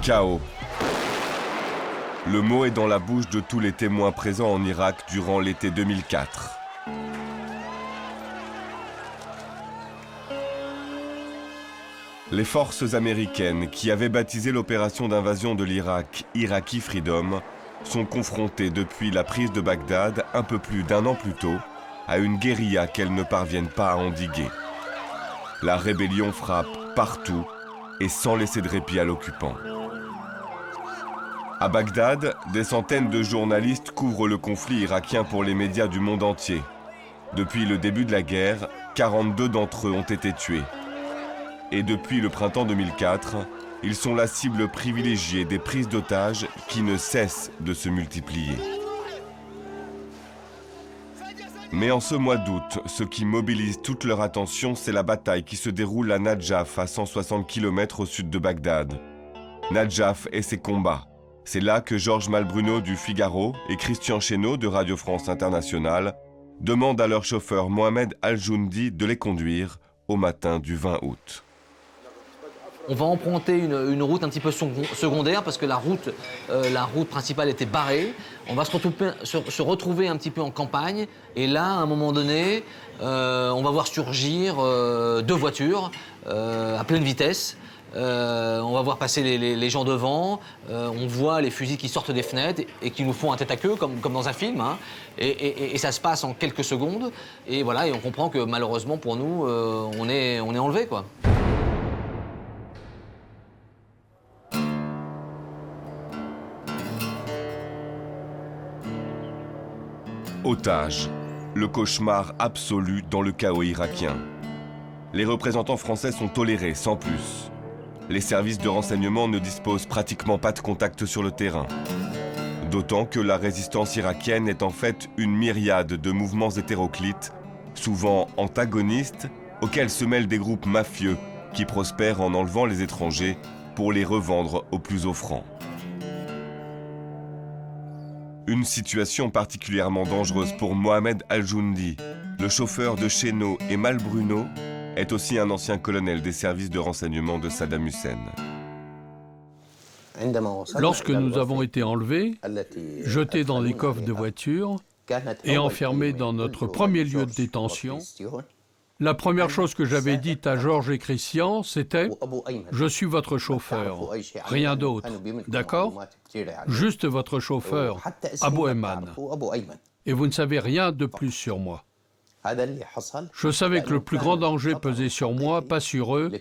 Chaos. Le mot est dans la bouche de tous les témoins présents en Irak durant l'été 2004. Les forces américaines, qui avaient baptisé l'opération d'invasion de l'Irak Iraqi Freedom, sont confrontées depuis la prise de Bagdad, un peu plus d'1 an plus tôt, à une guérilla qu'elles ne parviennent pas à endiguer. La rébellion frappe partout et sans laisser de répit à l'occupant. À Bagdad, des centaines de journalistes couvrent le conflit irakien pour les médias du monde entier. Depuis le début de la guerre, 42 d'entre eux ont été tués. Et depuis le printemps 2004, ils sont la cible privilégiée des prises d'otages qui ne cessent de se multiplier. Mais en ce mois d'août, ce qui mobilise toute leur attention, c'est la bataille qui se déroule à Nadjaf, à 160 km au sud de Bagdad. Nadjaf et ses combats. C'est là que Georges Malbruno du Figaro et Christian Chesneau de Radio France Internationale demandent à leur chauffeur Mohamed Al-Joundi de les conduire au matin du 20 août. On va emprunter une route un petit peu secondaire parce que la route principale était barrée. On va se retrouver un petit peu en campagne. Et là, à un moment donné, on va voir surgir 2 voitures à pleine vitesse. On va voir passer les gens devant. On voit les fusils qui sortent des fenêtres et qui nous font un tête à queue comme dans un film. Hein. Et ça se passe en quelques secondes. Et voilà, et on comprend que malheureusement pour nous, on est enlevé, quoi. Otages, le cauchemar absolu dans le chaos irakien. Les représentants français sont tolérés sans plus. Les services de renseignement ne disposent pratiquement pas de contact sur le terrain. D'autant que la résistance irakienne est en fait une myriade de mouvements hétéroclites, souvent antagonistes, auxquels se mêlent des groupes mafieux qui prospèrent en enlevant les étrangers pour les revendre aux plus offrants. Une situation particulièrement dangereuse pour Mohamed Al-Joundi, le chauffeur de Chesneau et Malbruno, est aussi un ancien colonel des services de renseignement de Saddam Hussein. Lorsque nous avons été enlevés, jetés dans des coffres de voiture et enfermés dans notre premier lieu de détention, la première chose que j'avais dite à Georges et Christian, c'était « Je suis votre chauffeur, rien d'autre, d'accord ? Juste votre chauffeur, Abou Ayman. Et vous ne savez rien de plus sur moi. » Je savais que le plus grand danger pesait sur moi, pas sur eux,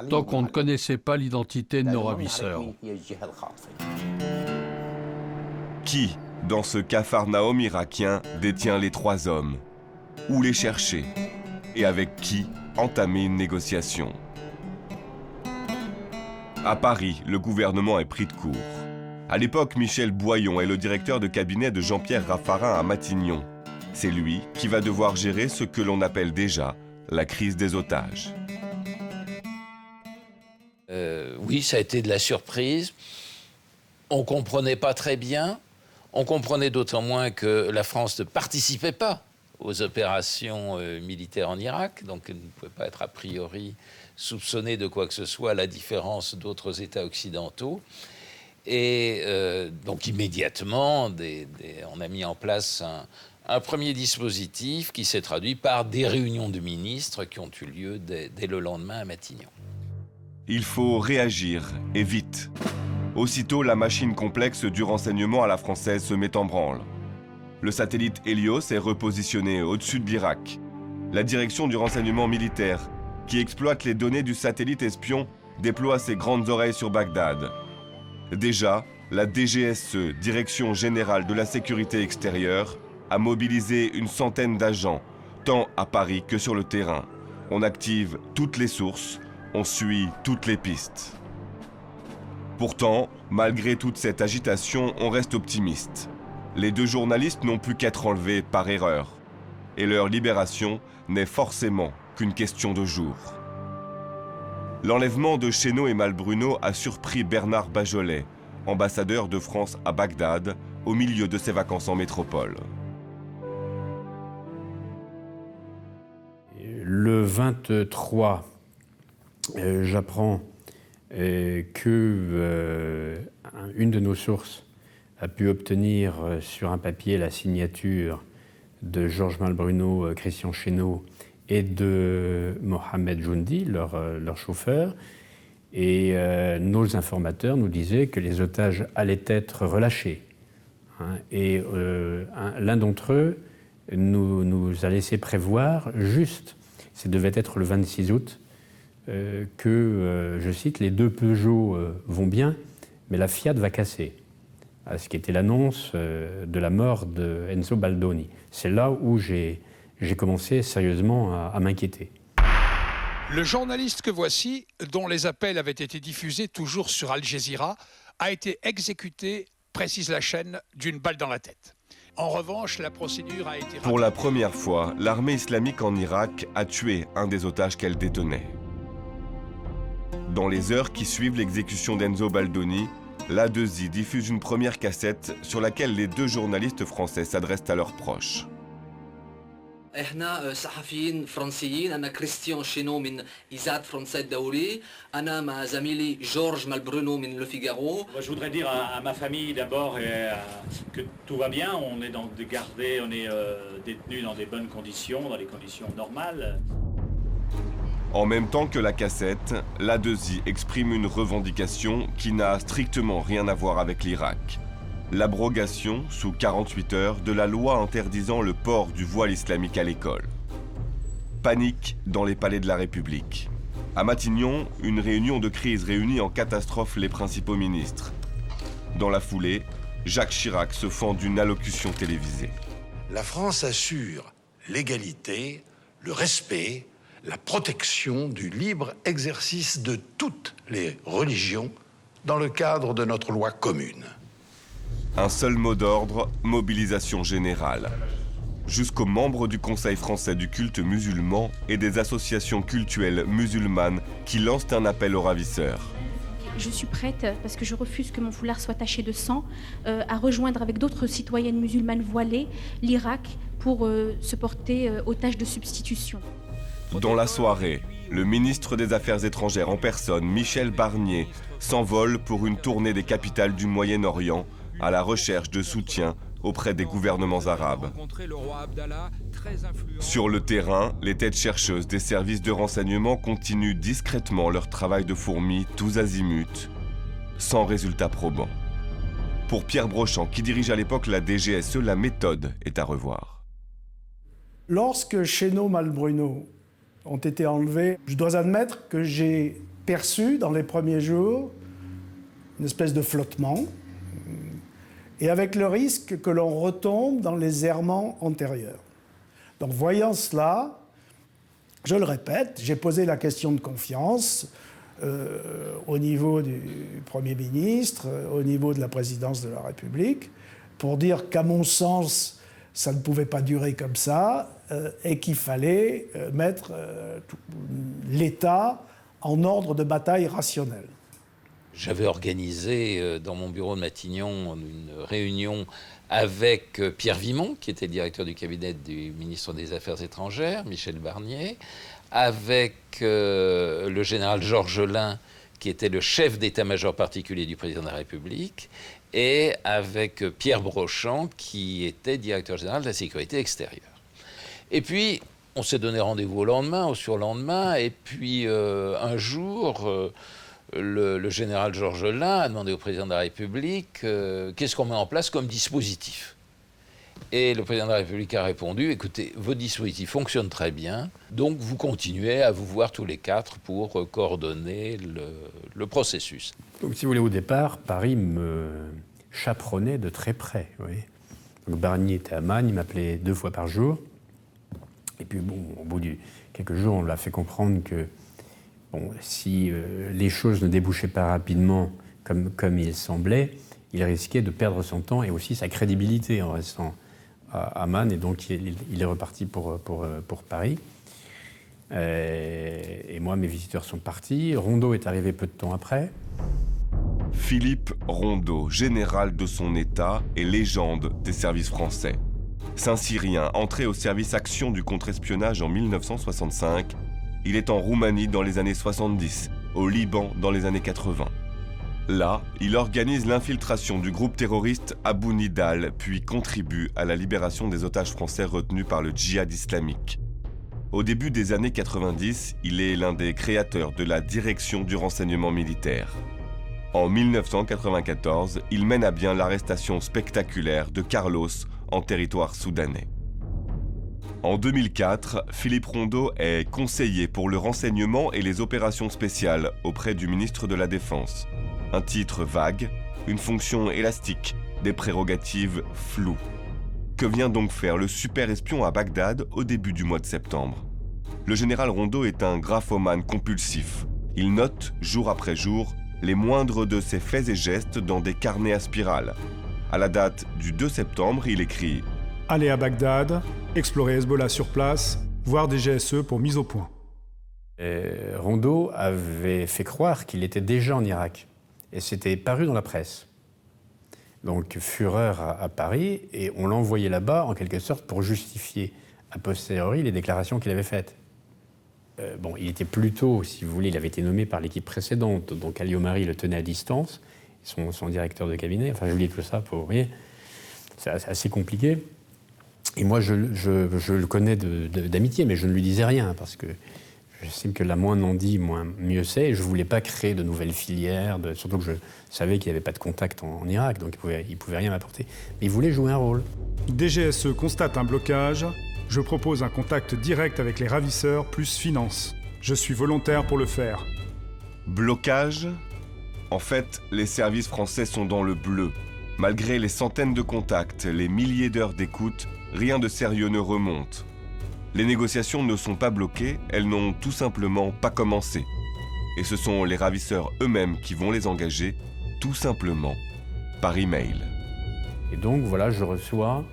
tant qu'on ne connaissait pas l'identité de nos ravisseurs. Qui, dans ce capharnaüm irakien, détient les 3 hommes? Où les chercher? Et avec qui entamer une négociation? À Paris, le gouvernement est pris de court. À l'époque, Michel Boyon est le directeur de cabinet de Jean-Pierre Raffarin à Matignon. C'est lui qui va devoir gérer ce que l'on appelle déjà la crise des otages. Oui, ça a été de la surprise. On ne comprenait pas très bien. On comprenait d'autant moins que la France ne participait pas aux opérations militaires en Irak, donc elle ne pouvait pas être a priori soupçonnée de quoi que ce soit, à la différence d'autres États occidentaux. Et donc immédiatement, on a mis en place un premier dispositif qui s'est traduit par des réunions de ministres qui ont eu lieu dès le lendemain à Matignon. Il faut réagir, et vite. Aussitôt, la machine complexe du renseignement à la française se met en branle. Le satellite Helios est repositionné au-dessus de l'Irak. La direction du renseignement militaire, qui exploite les données du satellite espion, déploie ses grandes oreilles sur Bagdad. Déjà, la DGSE, Direction Générale de la Sécurité Extérieure, a mobilisé une centaine d'agents, tant à Paris que sur le terrain. On active toutes les sources, on suit toutes les pistes. Pourtant, malgré toute cette agitation, on reste optimiste. Les 2 journalistes n'ont plus qu'être enlevés par erreur. Et leur libération n'est forcément qu'une question de jours. L'enlèvement de Chesneau et Malbruno a surpris Bernard Bajolet, ambassadeur de France à Bagdad, au milieu de ses vacances en métropole. Le 23, j'apprends une de nos sources a pu obtenir sur un papier la signature de Georges Malbruno, Christian Chesneau et de Mohamed Joundi, leur chauffeur. Et nos informateurs nous disaient que les otages allaient être relâchés. Et l'un d'entre eux nous a laissé prévoir juste, ça devait être le 26 août, que, je cite, « les deux Peugeot vont bien, mais la Fiat va casser », ce qui était l'annonce de la mort de Enzo Baldoni. C'est là où j'ai commencé sérieusement à m'inquiéter. Le journaliste que voici, dont les appels avaient été diffusés toujours sur Al Jazeera, a été exécuté, précise la chaîne, d'une balle dans la tête. En revanche, la procédure a été... Pour la première fois, l'armée islamique en Irak a tué un des otages qu'elle détenait. Dans les heures qui suivent l'exécution d'Enzo Baldoni, l'A2I diffuse une première cassette sur laquelle les deux journalistes français s'adressent à leurs proches. احنا صحفيين فرنسيين انا كريستيان شينو من اذاعه فرنسا الدولي انا مع زميلي جورج مالبرونو من لو فيغارو. Je voudrais dire à ma famille d'abord que tout va bien, on est gardé, on est détenu dans des bonnes conditions, dans des conditions normales. En même temps que la cassette, l'A2I exprime une revendication qui n'a strictement rien à voir avec l'Irak. L'abrogation, sous 48 heures, de la loi interdisant le port du voile islamique à l'école. Panique dans les palais de la République. À Matignon, une réunion de crise réunit en catastrophe les principaux ministres. Dans la foulée, Jacques Chirac se fend d'une allocution télévisée. La France assure l'égalité, le respect, la protection du libre exercice de toutes les religions dans le cadre de notre loi commune. Un seul mot d'ordre, mobilisation générale. Jusqu'aux membres du Conseil français du culte musulman et des associations cultuelles musulmanes qui lancent un appel aux ravisseurs. Je suis prête, parce que je refuse que mon foulard soit taché de sang, à rejoindre avec d'autres citoyennes musulmanes voilées l'Irak pour se porter otage de substitution. Dans la soirée, le ministre des Affaires étrangères en personne, Michel Barnier, s'envole pour une tournée des capitales du Moyen-Orient à la recherche de soutien auprès des gouvernements arabes. Sur le terrain, les têtes chercheuses des services de renseignement continuent discrètement leur travail de fourmis tous azimuts, sans résultat probant. Pour Pierre Brochant, qui dirige à l'époque la DGSE, la méthode est à revoir. Lorsque Chesneau, Malbruno ont été enlevés, je dois admettre que j'ai perçu dans les premiers jours une espèce de flottement, et avec le risque que l'on retombe dans les errements antérieurs. Donc voyant cela, je le répète, j'ai posé la question de confiance au niveau du Premier ministre, au niveau de la présidence de la République, pour dire qu'à mon sens, ça ne pouvait pas durer comme ça, et qu'il fallait mettre l'État en ordre de bataille rationnel. J'avais organisé dans mon bureau de Matignon une réunion avec Pierre Vimont, qui était directeur du cabinet du ministre des Affaires étrangères, Michel Barnier, avec le général Georges Lain, qui était le chef d'état-major particulier du président de la République, et avec Pierre Brochant, qui était directeur général de la sécurité extérieure. Et puis, on s'est donné rendez-vous au lendemain, au surlendemain, et puis un jour... Le général Georges Lain a demandé au président de la République qu'est-ce qu'on met en place comme dispositif. Et le président de la République a répondu, écoutez, vos dispositifs fonctionnent très bien, donc vous continuez à vous voir tous les quatre pour coordonner le processus. Donc, si vous voulez, au départ, Paris me chaperonnait de très près. Vous voyez. Donc, Barnier était à Magne, il m'appelait 2 fois par jour. Et puis, bon, au bout de quelques jours, on l'a fait comprendre que bon, si les choses ne débouchaient pas rapidement comme il semblait, il risquait de perdre son temps et aussi sa crédibilité en restant à Amman. Et donc, il est reparti pour Paris. Et moi, mes visiteurs sont partis. Rondeau est arrivé peu de temps après. Philippe Rondeau, général de son État et légende des services français. Saint-Cyrien, entré au service action du contre-espionnage en 1965, il est en Roumanie dans les années 70, au Liban dans les années 80. Là, il organise l'infiltration du groupe terroriste Abu Nidal, puis contribue à la libération des otages français retenus par le djihad islamique. Au début des années 90, il est l'un des créateurs de la direction du renseignement militaire. En 1994, il mène à bien l'arrestation spectaculaire de Carlos en territoire soudanais. En 2004, Philippe Rondeau est conseiller pour le renseignement et les opérations spéciales auprès du ministre de la Défense. Un titre vague, une fonction élastique, des prérogatives floues. Que vient donc faire le super espion à Bagdad au début du mois de septembre? Le général Rondeau est un graphomane compulsif. Il note, jour après jour, les moindres de ses faits et gestes dans des carnets à spirale. À la date du 2 septembre, il écrit « Aller à Bagdad, explorer Hezbollah sur place, voir des GSE pour mise au point. » Rondeau avait fait croire qu'il était déjà en Irak. Et c'était paru dans la presse. Donc, fureur à Paris, et on l'envoyait là-bas, en quelque sorte, pour justifier a posteriori les déclarations qu'il avait faites. Il était plutôt, si vous voulez, il avait été nommé par l'équipe précédente, donc Alliot-Marie le tenait à distance, son directeur de cabinet, enfin, je vous lis tout ça, vous voyez, c'est assez compliqué. Et moi, je le connais d'amitié, mais je ne lui disais rien, parce que j'estime que la moins on en dit, mieux c'est. Et je ne voulais pas créer de nouvelles filières, surtout que je savais qu'il n'y avait pas de contact en Irak, donc il ne pouvait rien m'apporter. Mais il voulait jouer un rôle. DGSE constate un blocage. Je propose un contact direct avec les ravisseurs plus finance. Je suis volontaire pour le faire. Blocage? En fait, les services français sont dans le bleu. Malgré les centaines de contacts, les milliers d'heures d'écoute, rien de sérieux ne remonte. Les négociations ne sont pas bloquées, elles n'ont tout simplement pas commencé. Et ce sont les ravisseurs eux-mêmes qui vont les engager, tout simplement, par email. Et donc voilà, je reçois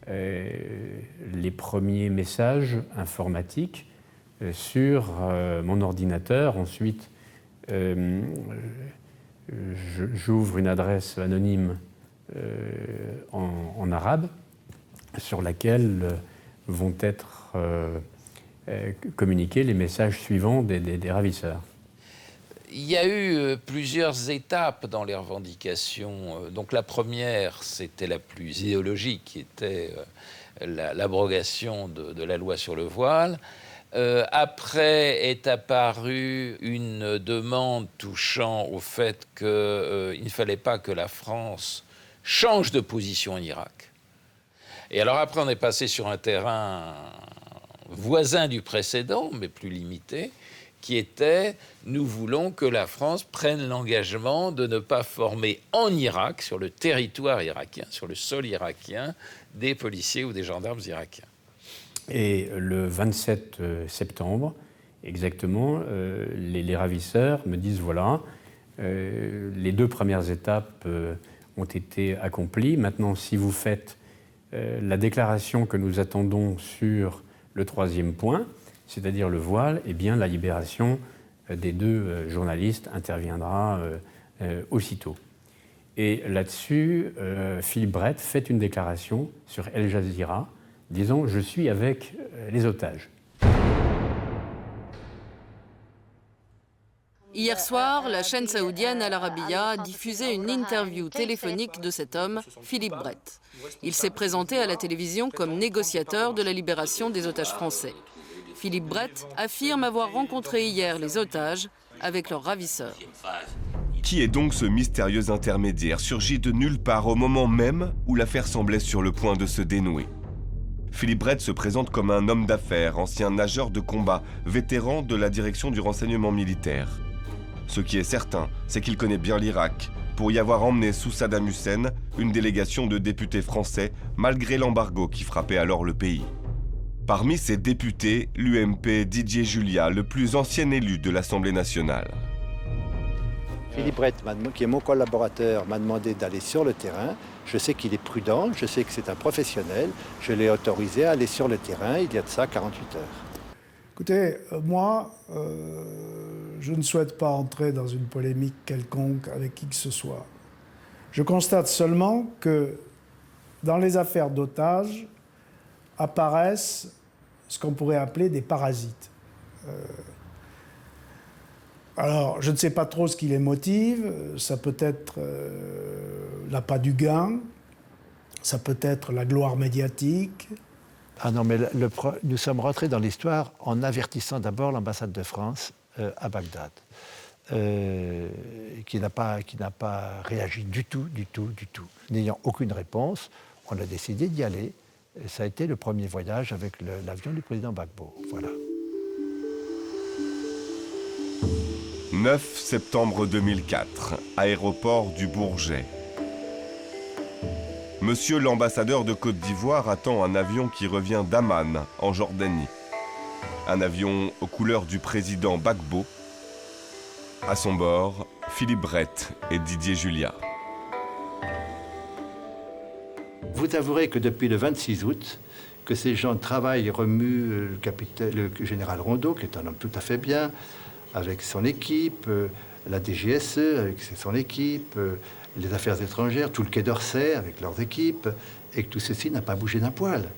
les premiers messages informatiques sur mon ordinateur. Ensuite, j'ouvre une adresse anonyme en arabe sur laquelle vont être communiqués les messages suivants des ravisseurs. Il y a eu plusieurs étapes dans les revendications. Donc la première, c'était la plus idéologique, qui était l'abrogation de la loi sur le voile. Après est apparue une demande touchant au fait qu'il ne fallait pas que la France change de position en Irak. Et alors après, on est passé sur un terrain voisin du précédent, mais plus limité, qui était « nous voulons que la France prenne l'engagement de ne pas former en Irak, sur le territoire irakien, sur le sol irakien, des policiers ou des gendarmes irakiens ». Et le 27 septembre, exactement, les ravisseurs me disent « voilà, les 2 premières étapes ont été accomplies. Maintenant, si vous faites la déclaration que nous attendons sur le 3e point, c'est-à-dire le voile, eh bien la libération des 2 journalistes interviendra aussitôt. » Et là-dessus, Philippe Brett fait une déclaration sur El Jazeera, disant « je suis avec les otages ». Hier soir, la chaîne saoudienne Al Arabiya diffusait une interview téléphonique de cet homme, Philippe Brett. Il s'est présenté à la télévision comme négociateur de la libération des otages français. Philippe Brett affirme avoir rencontré hier les otages avec leurs ravisseurs. Qui est donc ce mystérieux intermédiaire surgi de nulle part au moment même où l'affaire semblait sur le point de se dénouer? Philippe Brett se présente comme un homme d'affaires, ancien nageur de combat, vétéran de la direction du renseignement militaire. Ce qui est certain, c'est qu'il connaît bien l'Irak, pour y avoir emmené sous Saddam Hussein une délégation de députés français, malgré l'embargo qui frappait alors le pays. Parmi ces députés, l'UMP Didier Julia, le plus ancien élu de l'Assemblée nationale. Philippe Brett, qui est mon collaborateur, m'a demandé d'aller sur le terrain. Je sais qu'il est prudent, je sais que c'est un professionnel. Je l'ai autorisé à aller sur le terrain il y a de ça 48 heures. Écoutez, moi, je ne souhaite pas entrer dans une polémique quelconque avec qui que ce soit. Je constate seulement que dans les affaires d'otages apparaissent ce qu'on pourrait appeler des parasites. Alors, je ne sais pas trop ce qui les motive. Ça peut être l'appât du gain, ça peut être la gloire médiatique. Ah non, mais nous sommes rentrés dans l'histoire en avertissant d'abord l'ambassade de France à Bagdad, qui n'a pas réagi du tout. N'ayant aucune réponse, on a décidé d'y aller. Et ça a été le premier voyage avec l'avion du président Gbagbo. Voilà. 9 septembre 2004, aéroport du Bourget. Monsieur l'ambassadeur de Côte d'Ivoire attend un avion qui revient d'Amman, en Jordanie. Un avion aux couleurs du président Gbagbo. À son bord, Philippe Brett et Didier Juliat. Vous avouerez que depuis le 26 août, que ces gens travaillent, remuent le général Rondeau, qui est un homme tout à fait bien, avec son équipe, la DGSE avec son équipe, les affaires étrangères, tout le Quai d'Orsay avec leurs équipes, et que tout ceci n'a pas bougé d'un poil.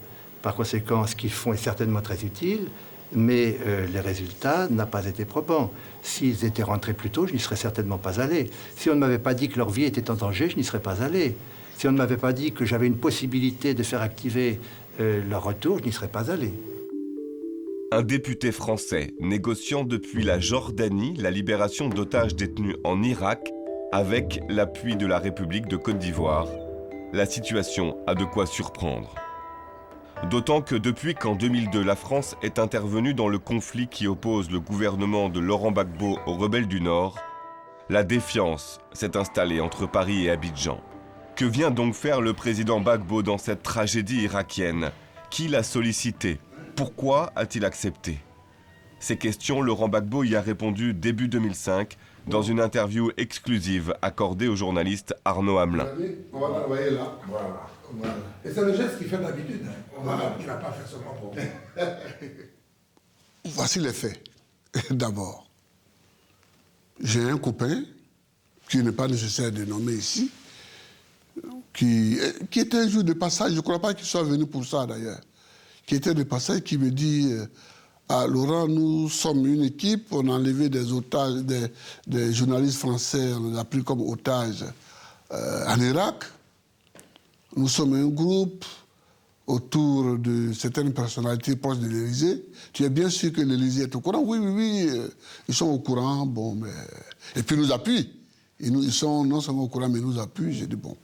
Par conséquent, ce qu'ils font est certainement très utile, mais les résultats n'ont pas été probants. S'ils étaient rentrés plus tôt, je n'y serais certainement pas allé. Si on ne m'avait pas dit que leur vie était en danger, je n'y serais pas allé. Si on ne m'avait pas dit que j'avais une possibilité de faire activer leur retour, je n'y serais pas allé. Un député français négociant depuis la Jordanie la libération d'otages détenus en Irak avec l'appui de la République de Côte d'Ivoire. La situation a de quoi surprendre. D'autant que depuis qu'en 2002, la France est intervenue dans le conflit qui oppose le gouvernement de Laurent Gbagbo aux rebelles du Nord, la défiance s'est installée entre Paris et Abidjan. Que vient donc faire le président Gbagbo dans cette tragédie irakienne? Qui l'a sollicité? Pourquoi a-t-il accepté? Ces questions, Laurent Gbagbo y a répondu début 2005 dans une interview exclusive accordée au journaliste Arnaud Hamelin. On va l'envoyer là. Voilà. Et c'est le geste qu'il fait d'habitude. Voilà. Il n'a pas fait seulement pour Voici les faits. D'abord, j'ai un copain, qui n'est pas nécessaire de nommer ici, qui était un jour de passage, je ne crois pas qu'il soit venu pour ça d'ailleurs, qui était de passage, qui me dit ah, Laurent, nous sommes une équipe, on a enlevé des otages, des journalistes français, on les a pris comme otages en Irak. Nous sommes un groupe autour de certaines personnalités proches de l'Élysée. Tu es bien sûr que l'Élysée est au courant? Oui, ils sont au courant, bon, mais... Et puis ils nous appuient. Ils sont non seulement au courant, mais ils nous appuient. J'ai dit, bon,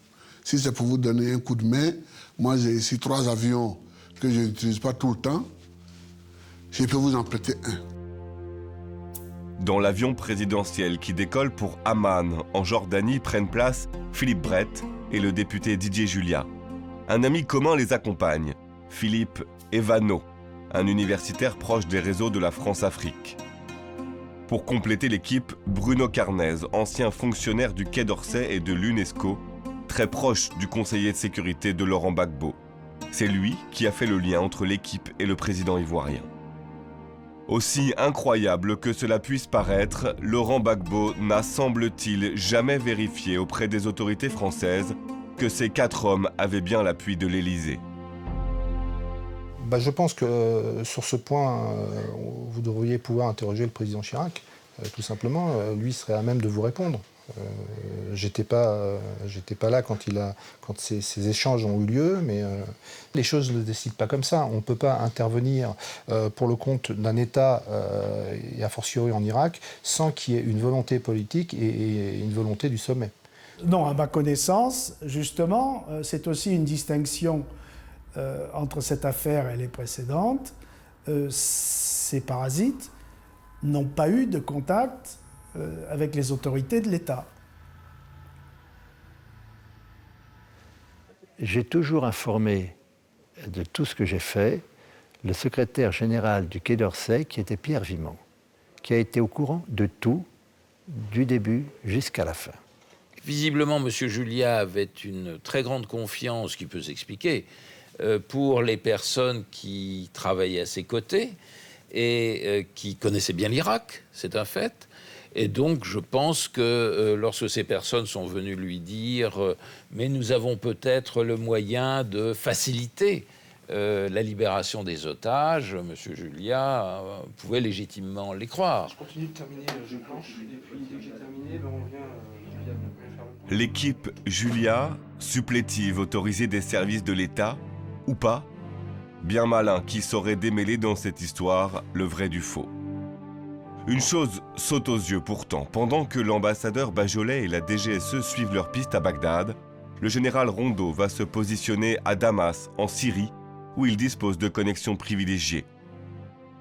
si c'est pour vous donner un coup de main, moi j'ai ici 3 avions que je n'utilise pas tout le temps. Je peux vous en prêter un. Dans l'avion présidentiel qui décolle pour Amman, en Jordanie, prennent place Philippe Brett et le député Didier Juliat. Un ami commun les accompagne, Philippe Evano, un universitaire proche des réseaux de la France-Afrique. Pour compléter l'équipe, Bruno Carnez, ancien fonctionnaire du Quai d'Orsay et de l'UNESCO, très proche du conseiller de sécurité de Laurent Gbagbo. C'est lui qui a fait le lien entre l'équipe et le président ivoirien. Aussi incroyable que cela puisse paraître, Laurent Gbagbo n'a, semble-t-il, jamais vérifié auprès des autorités françaises que ces 4 hommes avaient bien l'appui de l'Élysée. Je pense que sur ce point, vous devriez pouvoir interroger le président Chirac, tout simplement. Lui serait à même de vous répondre. J'étais pas là quand ces échanges ont eu lieu, mais les choses ne se décident pas comme ça. On ne peut pas intervenir pour le compte d'un État, et a fortiori en Irak, sans qu'il y ait une volonté politique et une volonté du sommet. Non, à ma connaissance, justement, c'est aussi une distinction entre cette affaire et les précédentes. Ces parasites n'ont pas eu de contact avec les autorités de l'État. J'ai toujours informé de tout ce que j'ai fait le secrétaire général du Quai d'Orsay, qui était Pierre Vimont, qui a été au courant de tout, du début jusqu'à la fin. Visiblement, M. Juliat avait une très grande confiance, qui peut s'expliquer, pour les personnes qui travaillaient à ses côtés et qui connaissaient bien l'Irak, c'est un fait. Et donc, je pense que lorsque ces personnes sont venues lui dire « mais nous avons peut-être le moyen de faciliter la libération des otages, M. Julia pouvait légitimement les croire. Je continue de terminer jeu planche, et puis dès que j'ai terminé, on vient faire le... L'équipe Julia, supplétive autorisée des services de l'État, ou pas? Bien malin qui saurait démêler dans cette histoire le vrai du faux. Une chose saute aux yeux pourtant, pendant que l'ambassadeur Bajolet et la DGSE suivent leur piste à Bagdad, le général Rondeau va se positionner à Damas, en Syrie, où il dispose de connexions privilégiées.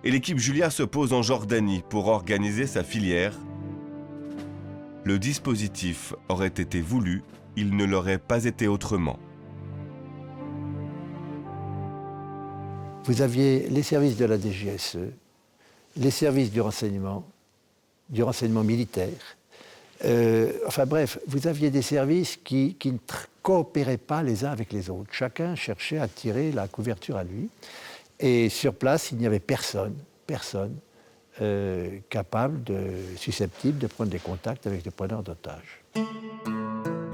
Et l'équipe Julia se pose en Jordanie pour organiser sa filière. Le dispositif aurait été voulu, il ne l'aurait pas été autrement. Vous aviez les services de la DGSE, les services du renseignement militaire. Enfin bref, vous aviez des services qui ne coopéraient pas les uns avec les autres. Chacun cherchait à tirer la couverture à lui. Et sur place, il n'y avait personne susceptible de prendre des contacts avec les preneurs d'otages.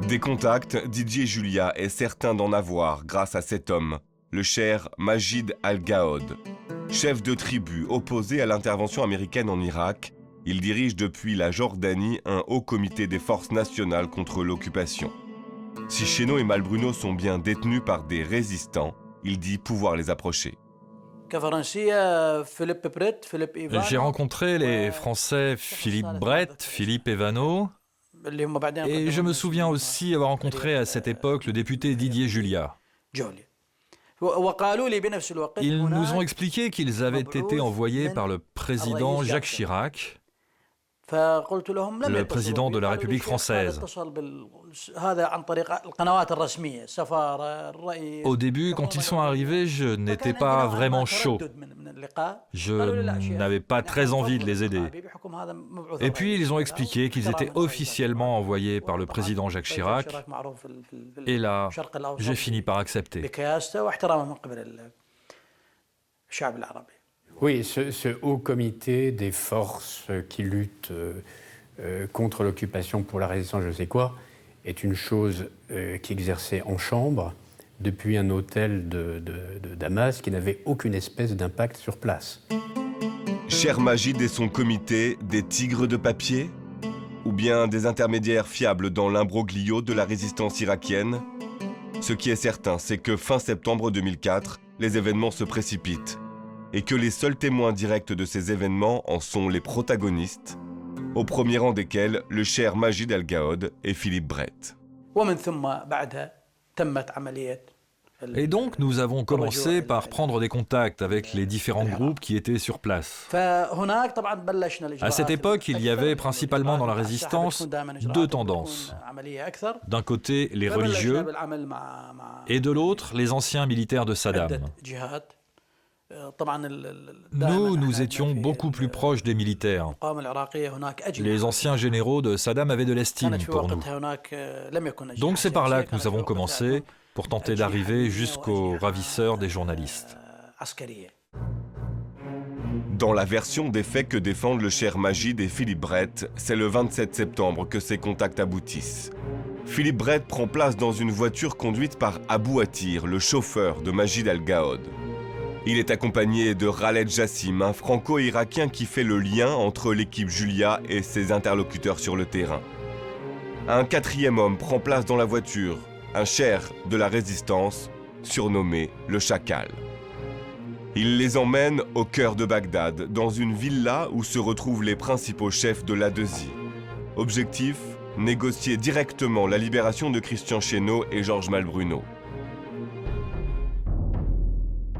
Des contacts, Didier Julia est certain d'en avoir grâce à cet homme, le cher Majid Al-Gaod. Chef de tribu opposé à l'intervention américaine en Irak, il dirige depuis la Jordanie un haut comité des forces nationales contre l'occupation. Si Chénaud et Malbruno sont bien détenus par des résistants, il dit pouvoir les approcher. J'ai rencontré les Français Philippe Brett, Philippe Evano, et je me souviens aussi avoir rencontré à cette époque le député Didier Julia. Ils nous ont expliqué qu'ils avaient été envoyés par le président Jacques Chirac, le président de la République française. Au début, quand ils sont arrivés, je n'étais pas vraiment chaud. Je n'avais pas très envie de les aider. Et puis, ils ont expliqué qu'ils étaient officiellement envoyés par le président Jacques Chirac. Et là, j'ai fini par accepter. Oui, ce haut comité des forces qui luttent contre l'occupation pour la résistance, je sais quoi, est une chose qui exerçait en chambre depuis un hôtel de Damas qui n'avait aucune espèce d'impact sur place. Cher Majid et son comité, des tigres de papier? Ou bien des intermédiaires fiables dans l'imbroglio de la résistance irakienne? Ce qui est certain, c'est que fin septembre 2004, les événements se précipitent. Et que les seuls témoins directs de ces événements en sont les protagonistes, au premier rang desquels le cher Majid Al-Gaod et Philippe Brett. Et donc, nous avons commencé par prendre des contacts avec les différents groupes qui étaient sur place. À cette époque, il y avait principalement dans la résistance deux tendances. D'un côté, les religieux, et de l'autre, les anciens militaires de Saddam. Nous étions beaucoup plus proches des militaires. Les anciens généraux de Saddam avaient de l'estime pour nous. Donc c'est par là que nous avons commencé, pour tenter d'arriver jusqu'aux ravisseurs des journalistes. Dans la version des faits que défendent le cher Majid et Philippe Brett, c'est le 27 septembre que ces contacts aboutissent. Philippe Brett prend place dans une voiture conduite par Abou Attir, le chauffeur de Majid Al-Gaod. Il est accompagné de Khaled Jassim, un franco-irakien qui fait le lien entre l'équipe Julia et ses interlocuteurs sur le terrain. Un quatrième homme prend place dans la voiture, un cher de la résistance, surnommé le Chacal. Il les emmène au cœur de Bagdad, dans une villa où se retrouvent les principaux chefs de l'A2I. Objectif, négocier directement la libération de Christian Chénaud et Georges Malbruno.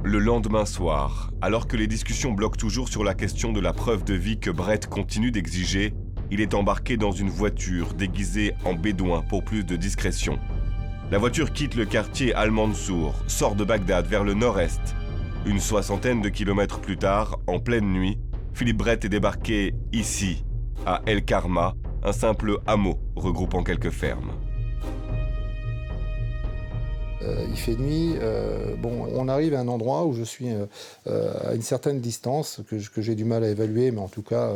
Le lendemain soir, alors que les discussions bloquent toujours sur la question de la preuve de vie que Brett continue d'exiger, il est embarqué dans une voiture déguisée en bédouin pour plus de discrétion. La voiture quitte le quartier Al-Mansour, sort de Bagdad vers le nord-est. Une soixantaine de kilomètres plus tard, en pleine nuit, Philippe Brett est débarqué ici, à El Karma, un simple hameau regroupant quelques fermes. Il fait nuit. On arrive à un endroit où je suis à une certaine distance que j'ai du mal à évaluer, mais en tout cas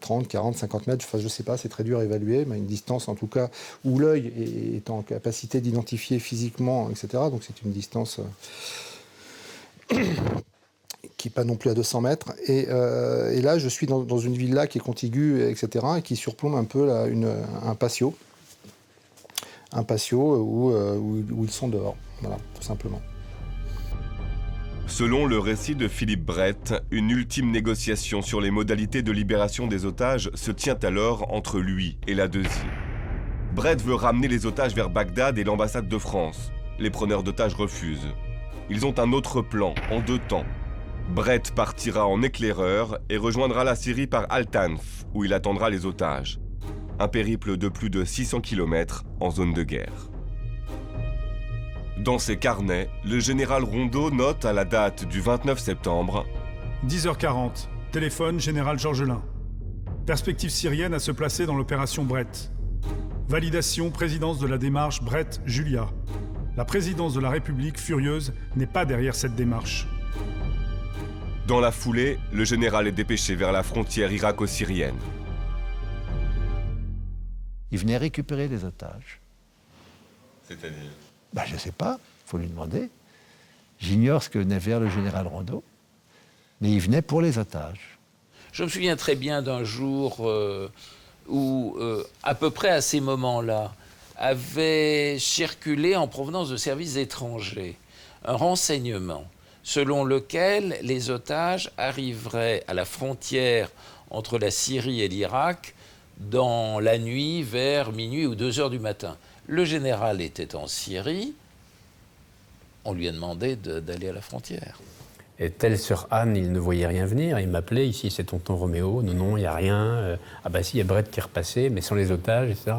30, 40, 50 mètres, enfin, je ne sais pas, c'est très dur à évaluer, mais une distance en tout cas où l'œil est en capacité d'identifier physiquement, etc. Donc c'est une distance qui n'est pas non plus à 200 mètres. Et là, je suis dans une villa qui est contiguë, etc., et qui surplombe un peu un patio. Un patio où ils sont dehors, voilà, tout simplement. Selon le récit de Philippe Brett, une ultime négociation sur les modalités de libération des otages se tient alors entre lui et la Deuxy. Brett veut ramener les otages vers Bagdad et l'ambassade de France. Les preneurs d'otages refusent. Ils ont un autre plan, en 2 temps. Brett partira en éclaireur et rejoindra la Syrie par Al-Tanf, où il attendra les otages. Un périple de plus de 600 km en zone de guerre. Dans ses carnets, le général Rondeau note à la date du 29 septembre 10h40, téléphone général Georgelin. Perspective syrienne à se placer dans l'opération Brett. Validation présidence de la démarche Brett-Julia. La présidence de la République furieuse n'est pas derrière cette démarche. Dans la foulée, le général est dépêché vers la frontière irako-syrienne. Il venait récupérer des otages. C'est-à-dire ? Je ne sais pas, il faut lui demander. J'ignore ce que venait faire le général Rondeau, mais il venait pour les otages. Je me souviens très bien d'un jour où, à peu près à ces moments-là, avait circulé en provenance de services étrangers un renseignement selon lequel les otages arriveraient à la frontière entre la Syrie et l'Irak dans la nuit vers minuit ou 2 heures du matin. Le général était en Syrie, on lui a demandé d'aller à la frontière. Et tel sur Anne, il ne voyait rien venir, il m'appelait, ici c'est tonton Roméo, non, il n'y a rien, ah bah si, il y a Brett qui est repassé, mais sans les otages, etc.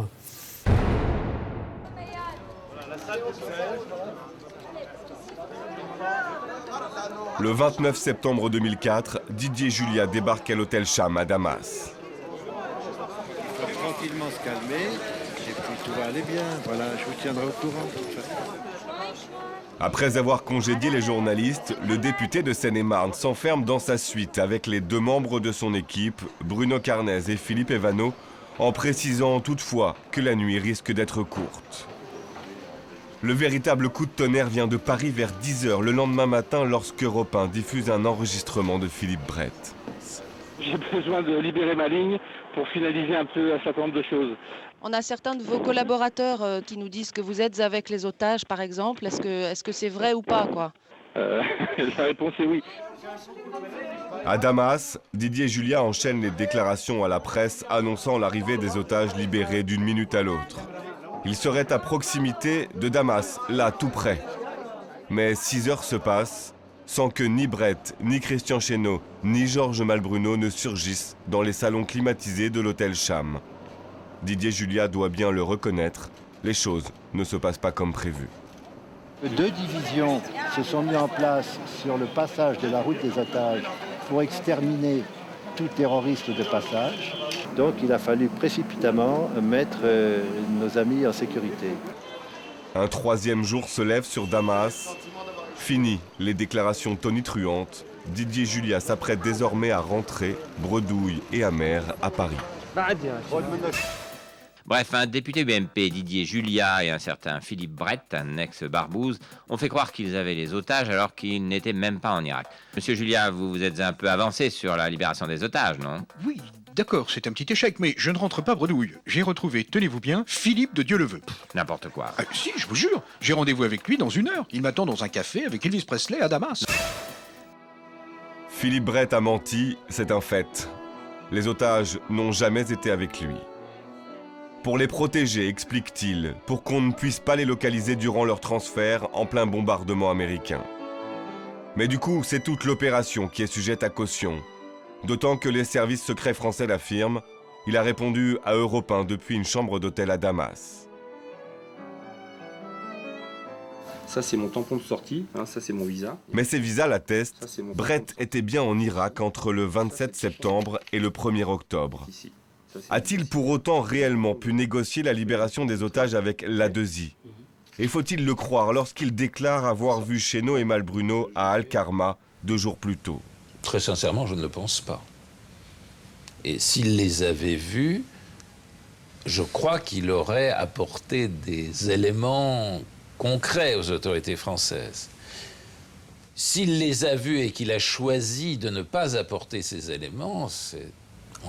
Le 29 septembre 2004, Didier Julia débarque à l'hôtel Cham à Damas. Il faut tranquillement se calmer, et puis tout va aller bien. Voilà, je vous tiendrai au courant. Après avoir congédié les journalistes, le député de Seine-et-Marne s'enferme dans sa suite avec les 2 membres de son équipe, Bruno Carnez et Philippe Evano, en précisant toutefois que la nuit risque d'être courte. Le véritable coup de tonnerre vient de Paris vers 10h le lendemain matin lorsque Europe 1 diffuse un enregistrement de Philippe Brett. J'ai besoin de libérer ma ligne pour finaliser un peu un certain nombre de choses. On a certains de vos collaborateurs qui nous disent que vous êtes avec les otages, par exemple. Est-ce que c'est vrai ou pas, quoi ? La réponse est oui. À Damas, Didier Julia enchaîne les déclarations à la presse annonçant l'arrivée des otages libérés d'une minute à l'autre. Il serait à proximité de Damas, là, tout près. Mais 6 heures se passent sans que ni Brett, ni Christian Chesneau, ni Georges Malbruno ne surgissent dans les salons climatisés de l'hôtel Cham. Didier Julia doit bien le reconnaître, les choses ne se passent pas comme prévu. 2 divisions se sont mises en place sur le passage de la route des otages pour exterminer tout terroriste de passage. Donc il a fallu précipitamment mettre nos amis en sécurité. Un 3e jour se lève sur Damas. Fini les déclarations tonitruantes. Didier Julia s'apprête désormais à rentrer, bredouille et amer, à Paris. Bref, un député UMP, Didier Julia, et un certain Philippe Brett, un ex-barbouze, ont fait croire qu'ils avaient les otages alors qu'ils n'étaient même pas en Irak. Monsieur Julia, vous vous êtes un peu avancé sur la libération des otages, non? Oui, d'accord, c'est un petit échec, mais je ne rentre pas bredouille. J'ai retrouvé, tenez-vous bien, Philippe de Dieu le veut. N'importe quoi. Si, je vous jure, j'ai rendez-vous avec lui dans 1 heure. Il m'attend dans un café avec Elvis Presley à Damas. Philippe Brett a menti, c'est un fait. Les otages n'ont jamais été avec lui. Pour les protéger, explique-t-il, pour qu'on ne puisse pas les localiser durant leur transfert en plein bombardement américain. Mais du coup, c'est toute l'opération qui est sujette à caution. D'autant que les services secrets français l'affirment, il a répondu à Europe 1 depuis une chambre d'hôtel à Damas. Ça, c'est mon tampon de sortie, hein, ça, c'est mon visa. Mais ces visas l'attestent, Brett était bien en Irak entre le 27 septembre et le 1er octobre. A-t-il pour autant réellement pu négocier la libération des otages avec la Deuxy? Et faut-il le croire lorsqu'il déclare avoir vu Chesneau et Malbruno à Al-Karma 2 jours plus tôt? Très sincèrement, je ne le pense pas. Et s'il les avait vus, je crois qu'il aurait apporté des éléments concrets aux autorités françaises. S'il les a vus et qu'il a choisi de ne pas apporter ces éléments, c'est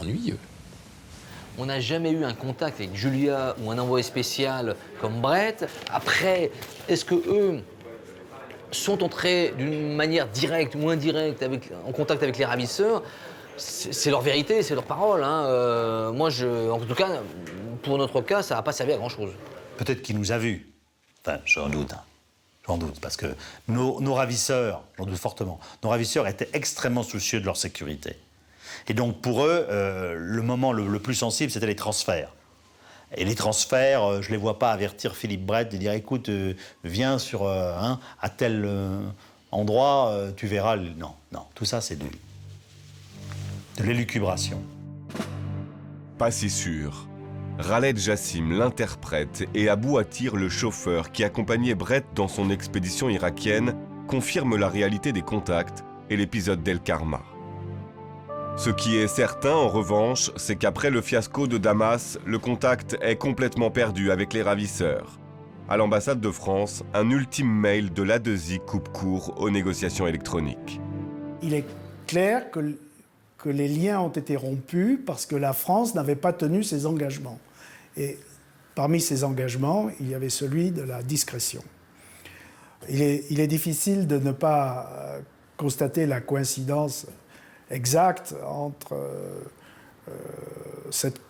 ennuyeux. On n'a jamais eu un contact avec Julia ou un envoyé spécial comme Brett. Après, est-ce que eux sont entrés d'une manière directe ou indirecte en contact avec les ravisseurs? C'est leur vérité, c'est leur parole. Hein. Moi, en tout cas, pour notre cas, ça n'a pas servi à grand-chose. Peut-être qu'il nous a vus. Enfin, j'en doute. Hein. J'en doute, parce que nos ravisseurs, j'en doute fortement, nos ravisseurs étaient extrêmement soucieux de leur sécurité. Et donc, pour eux, le moment le plus sensible, c'était les transferts. Et les transferts, je ne les vois pas avertir Philippe Brett et dire « Écoute, viens sur à tel endroit, tu verras... » Non, tout ça, c'est de l'élucubration. Pas si sûr. Khaled Jassim, l'interprète, et Abou Atir, le chauffeur qui accompagnait Brett dans son expédition irakienne, confirment la réalité des contacts et l'épisode d'El Karma. Ce qui est certain, en revanche, c'est qu'après le fiasco de Damas, le contact est complètement perdu avec les ravisseurs. À l'ambassade de France, un ultime mail de l'A2I coupe court aux négociations électroniques. Il est clair que les liens ont été rompus parce que la France n'avait pas tenu ses engagements. Et parmi ces engagements, il y avait celui de la discrétion. Il est difficile de ne pas constater la coïncidence exacte entre cette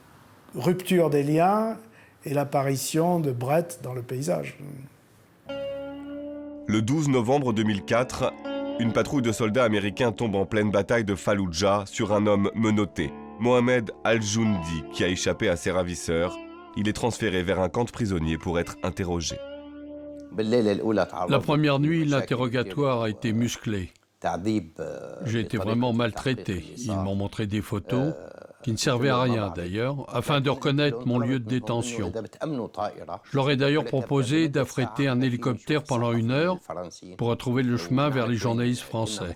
rupture des liens et l'apparition de Brett dans le paysage. Le 12 novembre 2004, une patrouille de soldats américains tombe en pleine bataille de Fallujah sur un homme menotté, Mohamed Al-Joundi, qui a échappé à ses ravisseurs. Il est transféré vers un camp de prisonniers pour être interrogé. La première nuit, l'interrogatoire a été musclé. J'ai été vraiment maltraité. Ils m'ont montré des photos, qui ne servaient à rien d'ailleurs, afin de reconnaître mon lieu de détention. Je leur ai d'ailleurs proposé d'affréter un hélicoptère pendant 1 heure pour retrouver le chemin vers les journalistes français.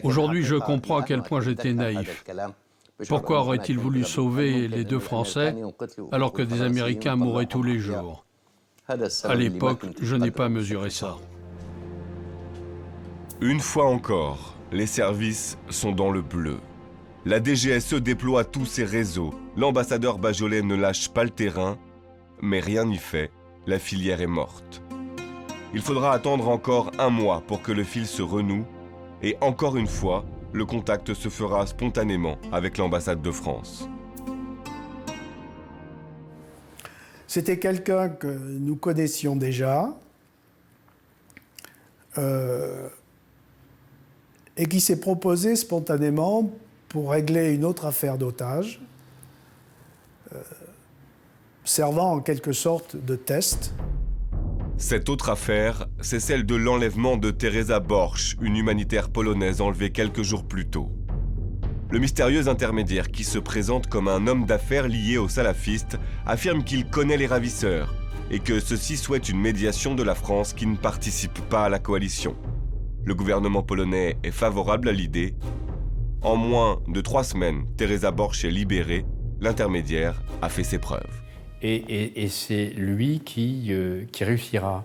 Aujourd'hui, je comprends à quel point j'étais naïf. Pourquoi aurait-il voulu sauver les 2 Français alors que des Américains mouraient tous les jours? À l'époque, je n'ai pas mesuré ça. Une fois encore, les services sont dans le bleu. La DGSE déploie tous ses réseaux. L'ambassadeur Bajolais ne lâche pas le terrain, mais rien n'y fait, la filière est morte. Il faudra attendre encore 1 mois pour que le fil se renoue, et encore une fois, le contact se fera spontanément avec l'ambassade de France. C'était quelqu'un que nous connaissions déjà et qui s'est proposé spontanément pour régler une autre affaire d'otage, servant en quelque sorte de test. Cette autre affaire, c'est celle de l'enlèvement de Teresa Borch, une humanitaire polonaise enlevée quelques jours plus tôt. Le mystérieux intermédiaire, qui se présente comme un homme d'affaires lié aux salafistes, affirme qu'il connaît les ravisseurs et que ceux-ci souhaitent une médiation de la France qui ne participe pas à la coalition. Le gouvernement polonais est favorable à l'idée. En moins de 3 semaines, Teresa Borch est libérée. L'intermédiaire a fait ses preuves. Et c'est lui qui réussira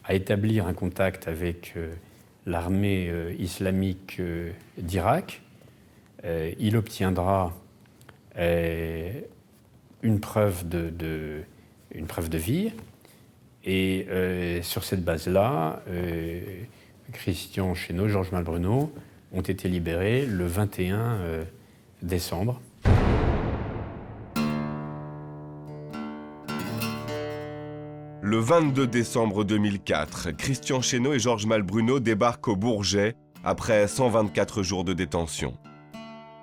à établir un contact avec l'armée islamique d'Irak. Il obtiendra une preuve de vie. Et sur cette base-là, Christian Chesneau, Georges Malbruno ont été libérés le 21 décembre. Le 22 décembre 2004, Christian Chesneau et Georges Malbruno débarquent au Bourget après 124 jours de détention.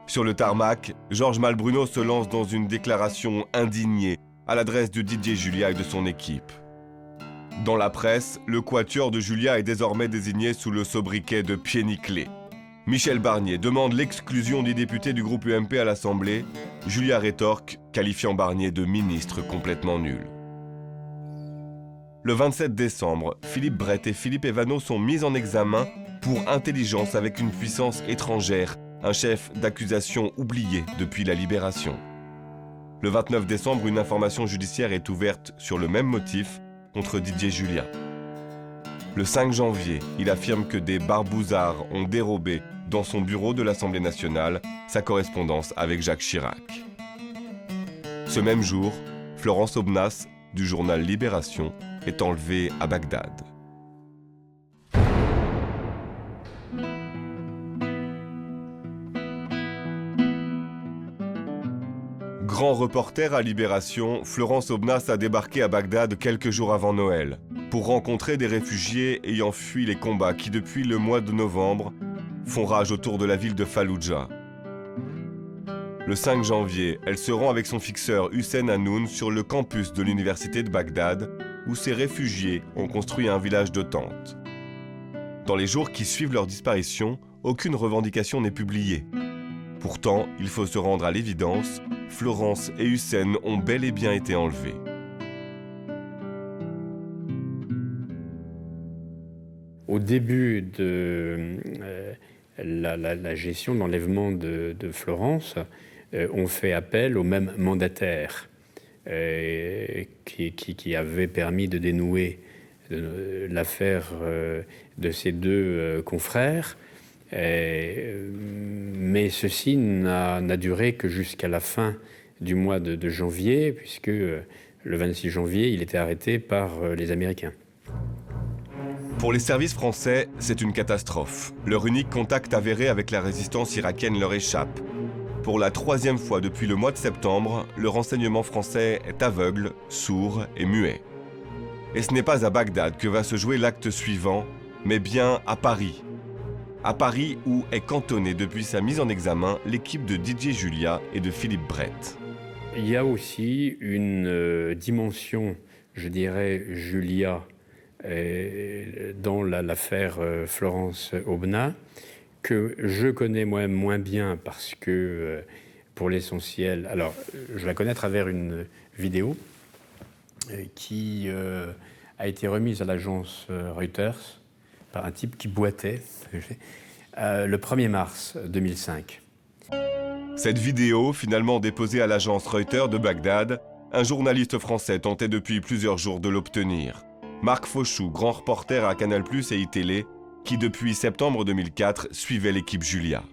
Sur le tarmac, Georges Malbruno se lance dans une déclaration indignée à l'adresse de Didier Julia et de son équipe. Dans la presse, le quatuor de Julia est désormais désigné sous le sobriquet de pied nickelé. Michel Barnier demande l'exclusion des députés du groupe UMP à l'Assemblée. Julia rétorque, qualifiant Barnier de ministre complètement nul. Le 27 décembre, Philippe Brett et Philippe Evano sont mis en examen pour intelligence avec une puissance étrangère, un chef d'accusation oublié depuis la Libération. Le 29 décembre, une information judiciaire est ouverte sur le même motif contre Didier Julia. Le 5 janvier, il affirme que des barbouzards ont dérobé dans son bureau de l'Assemblée nationale sa correspondance avec Jacques Chirac. Ce même jour, Florence Aubenas, du journal Libération, est enlevée à Bagdad. Grand reporter à Libération, Florence Aubenas a débarqué à Bagdad quelques jours avant Noël pour rencontrer des réfugiés ayant fui les combats qui, depuis le mois de novembre, font rage autour de la ville de Falloujah. Le 5 janvier, elle se rend avec son fixeur Hussein Hanoun sur le campus de l'université de Bagdad, où ces réfugiés ont construit un village de tentes. Dans les jours qui suivent leur disparition, aucune revendication n'est publiée. Pourtant, il faut se rendre à l'évidence, Florence et Hussein ont bel et bien été enlevés. Au début de la gestion de l'enlèvement de Florence, on fait appel au même mandataire qui avait permis de dénouer l'affaire de ces deux confrères. Mais ceci n'a duré que jusqu'à la fin du mois de janvier, puisque le 26 janvier, il était arrêté par les Américains. Pour les services français, c'est une catastrophe. Leur unique contact avéré avec la résistance irakienne leur échappe. Pour la 3e fois depuis le mois de septembre, le renseignement français est aveugle, sourd et muet. Et ce n'est pas à Bagdad que va se jouer l'acte suivant, mais bien à Paris. À Paris où est cantonnée depuis sa mise en examen l'équipe de Didier Julia et de Philippe Brett. Il y a aussi une dimension, je dirais, Julia, dans l'affaire Florence Aubenas, que je connais moi-même moins bien parce que, pour l'essentiel, alors je la connais à travers une vidéo qui a été remise à l'agence Reuters par un type qui boitait le 1er mars 2005. Cette vidéo, finalement déposée à l'agence Reuters de Bagdad, un journaliste français tentait depuis plusieurs jours de l'obtenir. Marc Fauchou, grand reporter à Canal+ et iTélé, qui depuis septembre 2004 suivait l'équipe Julia.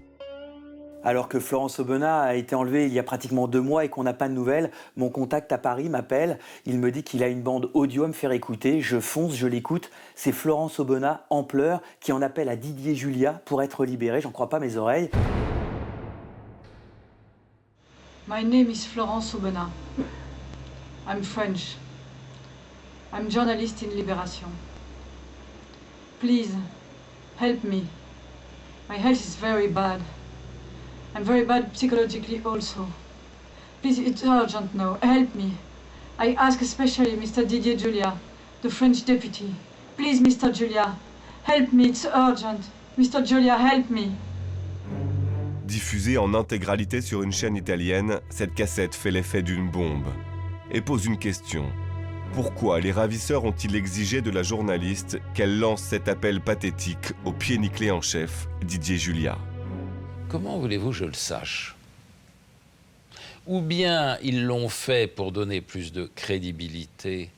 Alors que Florence Aubenas a été enlevée il y a pratiquement 2 mois et qu'on n'a pas de nouvelles, mon contact à Paris m'appelle, il me dit qu'il a une bande audio à me faire écouter, je fonce, je l'écoute, c'est Florence Aubenas en pleurs qui en appelle à Didier Julia pour être libérée, j'en crois pas mes oreilles. My name is Florence Aubenas. I'm French. I'm journalist in Libération. Please, help me. My health is very bad. I'm very bad psychologically also. Please, it's urgent now. Help me. I ask especially Mr. Didier Julia, the French deputy. Please, Mr. Julia, help me. It's urgent. Mr. Julia, help me. Diffusée en intégralité sur une chaîne italienne, cette cassette fait l'effet d'une bombe et pose une question. Pourquoi les ravisseurs ont-ils exigé de la journaliste qu'elle lance cet appel pathétique au pied nickelé en chef, Didier Julia? Comment voulez-vous que je le sache? Ou bien ils l'ont fait pour donner plus de crédibilité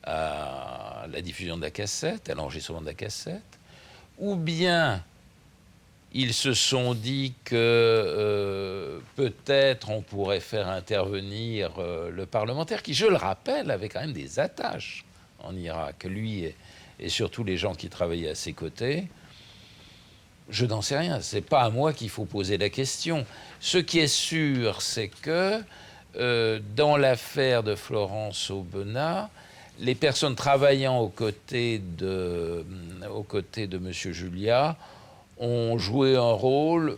à la diffusion de la cassette, à l'enregistrement de la cassette, ou bien ils se sont dit que peut-être on pourrait faire intervenir le parlementaire, qui, je le rappelle, avait quand même des attaches en Irak, lui et surtout les gens qui travaillaient à ses côtés. Je n'en sais rien, c'est pas à moi qu'il faut poser la question. Ce qui est sûr, c'est que dans l'affaire de Florence Aubenas, les personnes travaillant aux côtés de M. Julia ont joué un rôle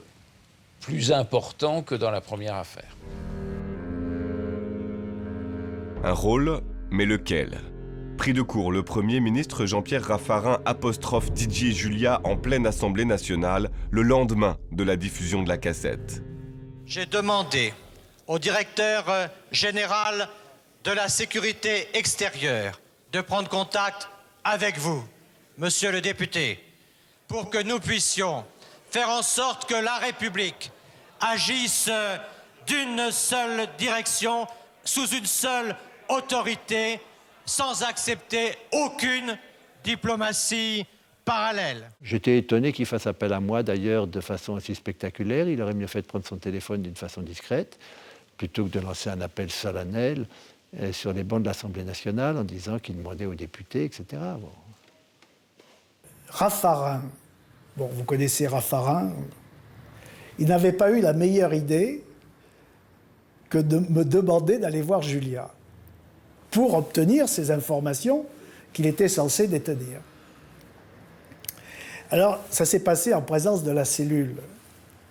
plus important que dans la première affaire. Un rôle, mais lequel? Pris de court, le Premier ministre Jean-Pierre Raffarin apostrophe Didier Julia en pleine Assemblée nationale le lendemain de la diffusion de la cassette. J'ai demandé au directeur général de la sécurité extérieure de prendre contact avec vous, monsieur le député, pour que nous puissions faire en sorte que la République agisse d'une seule direction, sous une seule autorité, sans accepter aucune diplomatie parallèle. J'étais étonné qu'il fasse appel à moi, d'ailleurs, de façon assez spectaculaire. Il aurait mieux fait de prendre son téléphone d'une façon discrète, plutôt que de lancer un appel solennel sur les bancs de l'Assemblée nationale en disant qu'il demandait aux députés, etc. Bon. Raffarin, bon, vous connaissez Raffarin, il n'avait pas eu la meilleure idée que de me demander d'aller voir Julia pour obtenir ces informations qu'il était censé détenir. Alors, ça s'est passé en présence de la cellule,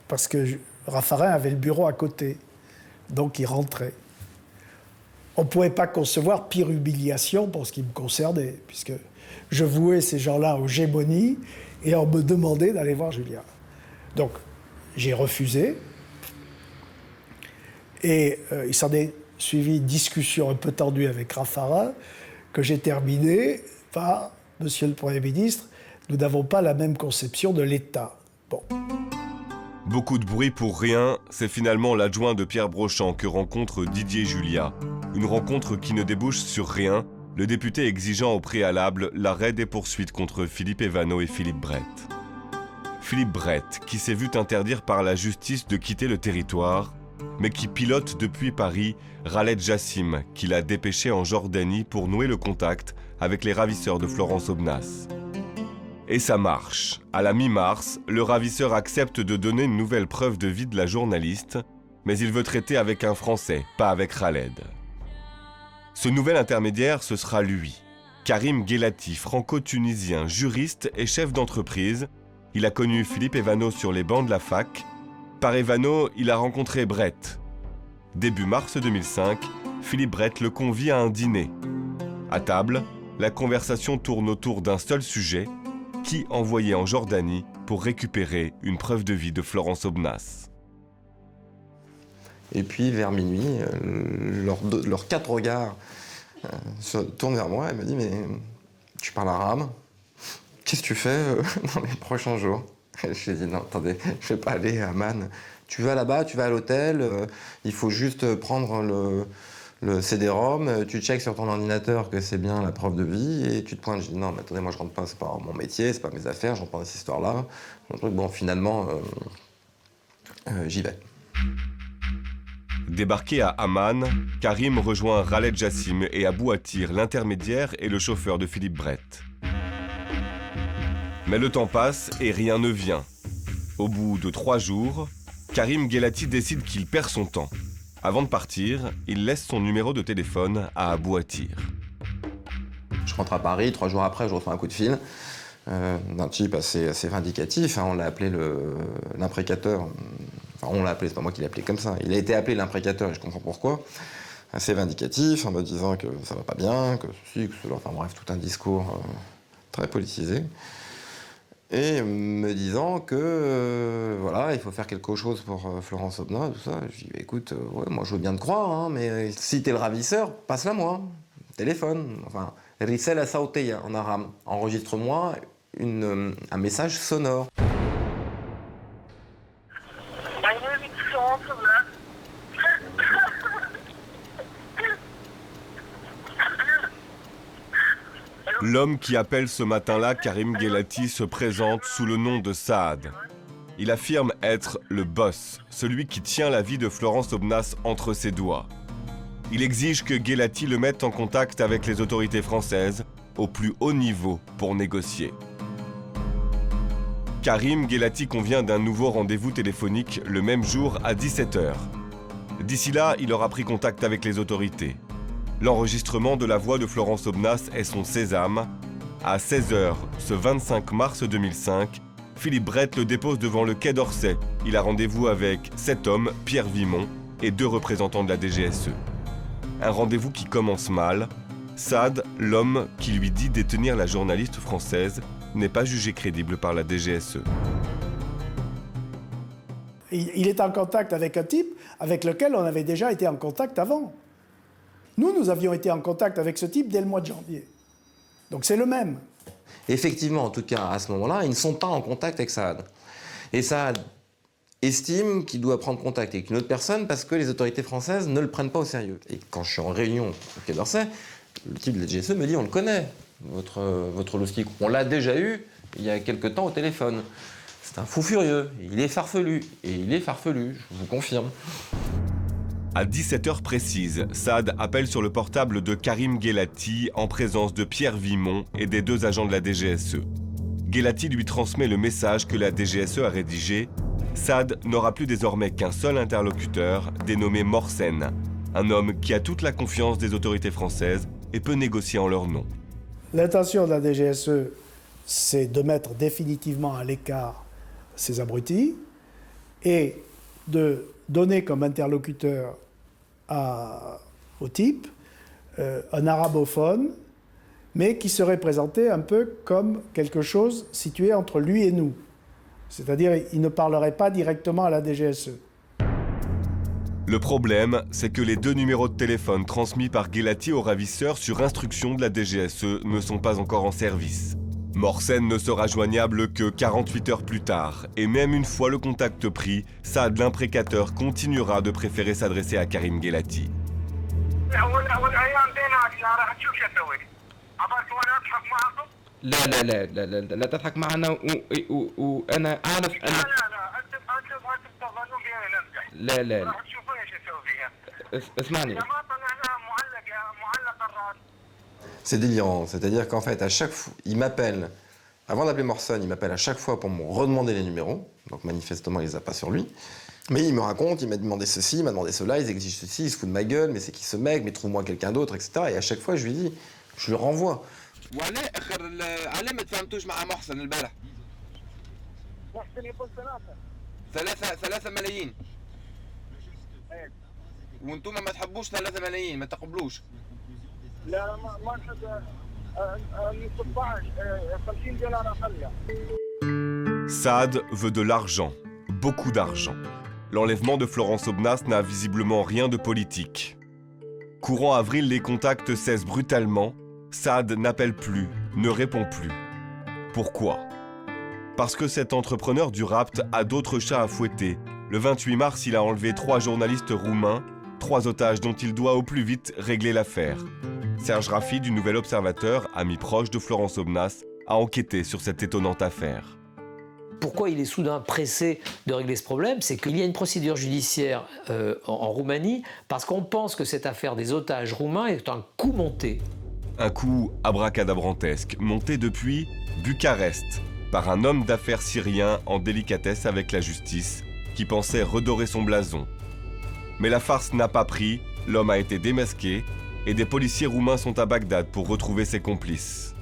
parce que Raffarin avait le bureau à côté, donc il rentrait. On ne pouvait pas concevoir pire humiliation pour ce qui me concernait, puisque je vouais ces gens-là aux gémonies et on me demandait d'aller voir Julia. Donc, j'ai refusé, et il s'en est suivi une discussion un peu tendue avec Raffarin, que j'ai terminée par « Monsieur le Premier ministre, nous n'avons pas la même conception de l'État. » Bon. Beaucoup de bruit pour rien, c'est finalement l'adjoint de Pierre Brochant que rencontre Didier Julia. Une rencontre qui ne débouche sur rien, le député exigeant au préalable l'arrêt des poursuites contre Philippe Evano et Philippe Brett. Philippe Brett, qui s'est vu interdire par la justice de quitter le territoire, mais qui pilote depuis Paris Khaled Jassim, qu'il a dépêché en Jordanie pour nouer le contact avec les ravisseurs de Florence Aubenas. Et ça marche. À la mi-mars, le ravisseur accepte de donner une nouvelle preuve de vie de la journaliste, mais il veut traiter avec un Français, pas avec Khaled. Ce nouvel intermédiaire, ce sera lui. Karim Guelati, franco-tunisien, juriste et chef d'entreprise. Il a connu Philippe Evano sur les bancs de la fac. Par Evano, il a rencontré Brett. Début mars 2005, Philippe Brett le convie à un dîner. À table, la conversation tourne autour d'un seul sujet, qui envoyé en Jordanie pour récupérer une preuve de vie de Florence Aubenas. Et puis vers minuit, leurs 4 regards se tournent vers moi et me disent « Mais tu parles arabe? Qu'est-ce que tu fais dans les prochains jours ?» Je lui ai dit « Non, attendez, je ne vais pas aller à Amman. Tu vas là-bas, tu vas à l'hôtel, il faut juste prendre le CD-ROM, tu checkes sur ton ordinateur que c'est bien la preuve de vie et tu te pointes. » Je dis « Non, mais attendez, moi je rentre pas, c'est pas mon métier, c'est pas mes affaires, je rentre pas dans cette histoire-là. » Bon, finalement, j'y vais. Débarqué à Amman, Karim rejoint Khaled Jassim et Abou Attir, l'intermédiaire et le chauffeur de Philippe Brett. Mais le temps passe et rien ne vient. Au bout de 3 jours, Karim Guelati décide qu'il perd son temps. Avant de partir, il laisse son numéro de téléphone à Abou Attir. Je rentre à Paris, 3 jours après, je reçois un coup de fil d'un type assez vindicatif. On l'a appelé l'imprécateur. Enfin, on l'a appelé, c'est pas moi qui l'ai appelé comme ça. Il a été appelé l'imprécateur et je comprends pourquoi. Assez vindicatif, en me disant que ça va pas bien, que ceci, que cela. Enfin bref, tout un discours très politisé. Et me disant que, voilà, il faut faire quelque chose pour Florence Aubenas, tout ça. Je dis, écoute, ouais, moi je veux bien te croire, hein, mais si t'es le ravisseur, passe-la moi. Téléphone. Enfin, Rissel Assaouteya en arabe. Enregistre-moi un message sonore. L'homme qui appelle ce matin-là Karim Guelati se présente sous le nom de Saad. Il affirme être le boss, celui qui tient la vie de Florence Aubenas entre ses doigts. Il exige que Guelati le mette en contact avec les autorités françaises au plus haut niveau pour négocier. Karim Guelati convient d'un nouveau rendez-vous téléphonique le même jour à 17h. D'ici là, il aura pris contact avec les autorités. L'enregistrement de la voix de Florence Aubenas est son sésame. À 16h, ce 25 mars 2005, Philippe Brett le dépose devant le Quai d'Orsay. Il a rendez-vous avec 7 hommes, Pierre Vimont, et 2 représentants de la DGSE. Un rendez-vous qui commence mal. Saad, l'homme qui lui dit détenir la journaliste française, n'est pas jugé crédible par la DGSE. Il est en contact avec un type avec lequel on avait déjà été en contact avant. Nous avions été en contact avec ce type dès le mois de janvier. Donc c'est le même. Effectivement, en tout cas, à ce moment-là, ils ne sont pas en contact avec Saad. Et Saad estime qu'il doit prendre contact avec une autre personne parce que les autorités françaises ne le prennent pas au sérieux. Et quand je suis en réunion au Quai d'Orsay, le type de la DGSE me dit « on le connaît ». votre loustic. On l'a déjà eu il y a quelque temps au téléphone. C'est un fou furieux, il est farfelu, et il est farfelu, je vous confirme. À 17h précises, Saad appelle sur le portable de Karim Guelati en présence de Pierre Vimont et des 2 agents de la DGSE. Guelati lui transmet le message que la DGSE a rédigé. Saad n'aura plus désormais qu'un seul interlocuteur, dénommé Morsen, un homme qui a toute la confiance des autorités françaises et peut négocier en leur nom. L'intention de la DGSE, c'est de mettre définitivement à l'écart ces abrutis et de donner comme interlocuteur au type un arabophone, mais qui serait présenté un peu comme quelque chose situé entre lui et nous. C'est-à-dire, il ne parlerait pas directement à la DGSE. Le problème, c'est que les 2 numéros de téléphone transmis par Guelati au ravisseur sur instruction de la DGSE ne sont pas encore en service. Morsen ne sera joignable que 48 heures plus tard, et même une fois le contact pris, Saad l'imprécateur continuera de préférer s'adresser à Karim Guelati. لا تضحك معنا وأنا أعرف أن لا اسمعني. C'est délirant, c'est-à-dire qu'en fait, à chaque fois, il m'appelle, avant d'appeler Morsen, il m'appelle à chaque fois pour me redemander les numéros, donc manifestement, il les a pas sur lui. Mais il me raconte, il m'a demandé ceci, il m'a demandé cela, ils exigent ceci, ils se foutent de ma gueule, mais c'est qui ce mec, mais trouve-moi quelqu'un d'autre, etc. Et à chaque fois, je lui dis, je le renvoie. وعلاه اخر علاه ما تفهمتوش مع محسن البارح؟ محسن يقول ثلاثة ملايين وانتم ما تحبوش 3 ملايين ما تقبلوش. لا ما نحب 16 $50 اقل. Saad veut de l'argent, beaucoup d'argent. L'enlèvement de Florence Aubenas n'a visiblement rien de politique. Courant avril, les contacts cessent brutalement. Saad n'appelle plus, ne répond plus. Pourquoi? Parce que cet entrepreneur du rapt a d'autres chats à fouetter. Le 28 mars, il a enlevé 3 journalistes roumains, 3 otages dont il doit au plus vite régler l'affaire. Serge Raffi, du Nouvel Observateur, ami proche de Florence Aubenas, a enquêté sur cette étonnante affaire. Pourquoi il est soudain pressé de régler ce problème? C'est qu'il y a une procédure judiciaire en Roumanie parce qu'on pense que cette affaire des otages roumains est un coup monté. Un coup abracadabrantesque, monté depuis Bucarest, par un homme d'affaires syrien en délicatesse avec la justice, qui pensait redorer son blason. Mais la farce n'a pas pris, l'homme a été démasqué, et des policiers roumains sont à Bagdad pour retrouver ses complices.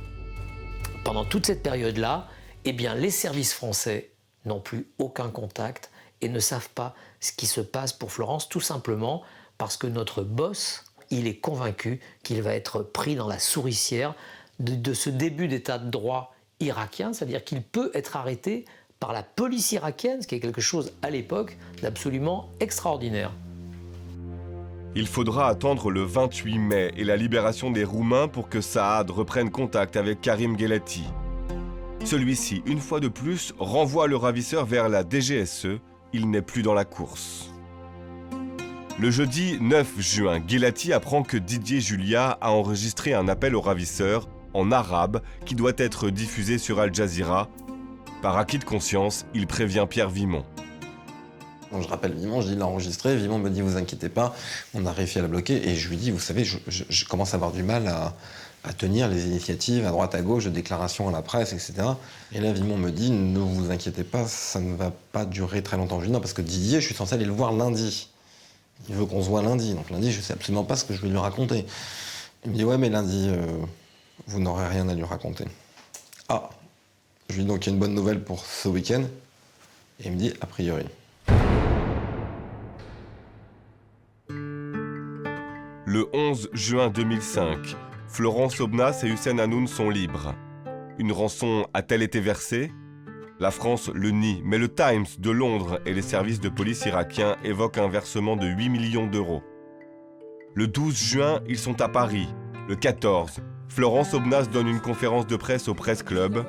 Pendant toute cette période-là, eh bien, les services français n'ont plus aucun contact et ne savent pas ce qui se passe pour Florence, tout simplement parce que notre boss, il est convaincu qu'il va être pris dans la souricière de ce début d'état de droit irakien, c'est-à-dire qu'il peut être arrêté par la police irakienne, ce qui est quelque chose à l'époque d'absolument extraordinaire. Il faudra attendre le 28 mai et la libération des Roumains pour que Saad reprenne contact avec Karim Guelati. Celui-ci, une fois de plus, renvoie le ravisseur vers la DGSE. Il n'est plus dans la course. Le jeudi 9 juin, Guelati apprend que Didier Julia a enregistré un appel au ravisseur en arabe qui doit être diffusé sur Al Jazeera. Par acquis de conscience, il prévient Pierre Vimont. Je rappelle Vimont, je dis il l'a enregistré. Vimont me dit vous inquiétez pas, on a réussi à la bloquer. Et je lui dis vous savez, je commence à avoir du mal à tenir les initiatives à droite à gauche de déclarations à la presse, etc. Et là Vimont me dit ne vous inquiétez pas, ça ne va pas durer très longtemps. Je lui dis non parce que Didier, je suis censé aller le voir lundi. Il veut qu'on se voit lundi, donc lundi je sais absolument pas ce que je vais lui raconter. Il me dit ouais mais lundi vous n'aurez rien à lui raconter. Ah, je lui dis donc il y a une bonne nouvelle pour ce week-end. Et il me dit a priori. Le 11 juin 2005, Florence Aubenas et Hussein Hanoun sont libres. Une rançon a-t-elle été versée? La France le nie, mais le Times de Londres et les services de police irakiens évoquent un versement de 8 millions d'euros. Le 12 juin, ils sont à Paris. Le 14, Florence Aubenas donne une conférence de presse au Press Club.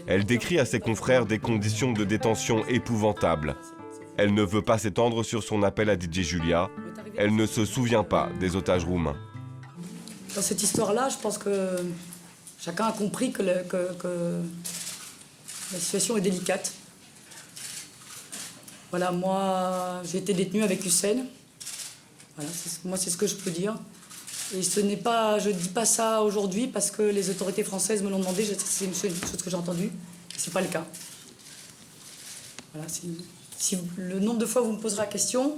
Elle décrit à ses confrères des conditions de détention épouvantables. Elle ne veut pas s'étendre sur son appel à Didier Julia. Elle ne se souvient pas des otages roumains. Dans cette histoire-là, je pense que Chacun a compris que la situation est délicate. Voilà, moi, j'ai été détenue avec Hussein. Voilà, moi, c'est ce que je peux dire. Et je ne dis pas ça aujourd'hui parce que les autorités françaises me l'ont demandé. C'est une chose que j'ai entendue. Ce n'est pas le cas. Voilà, si le nombre de fois vous me poserez la question,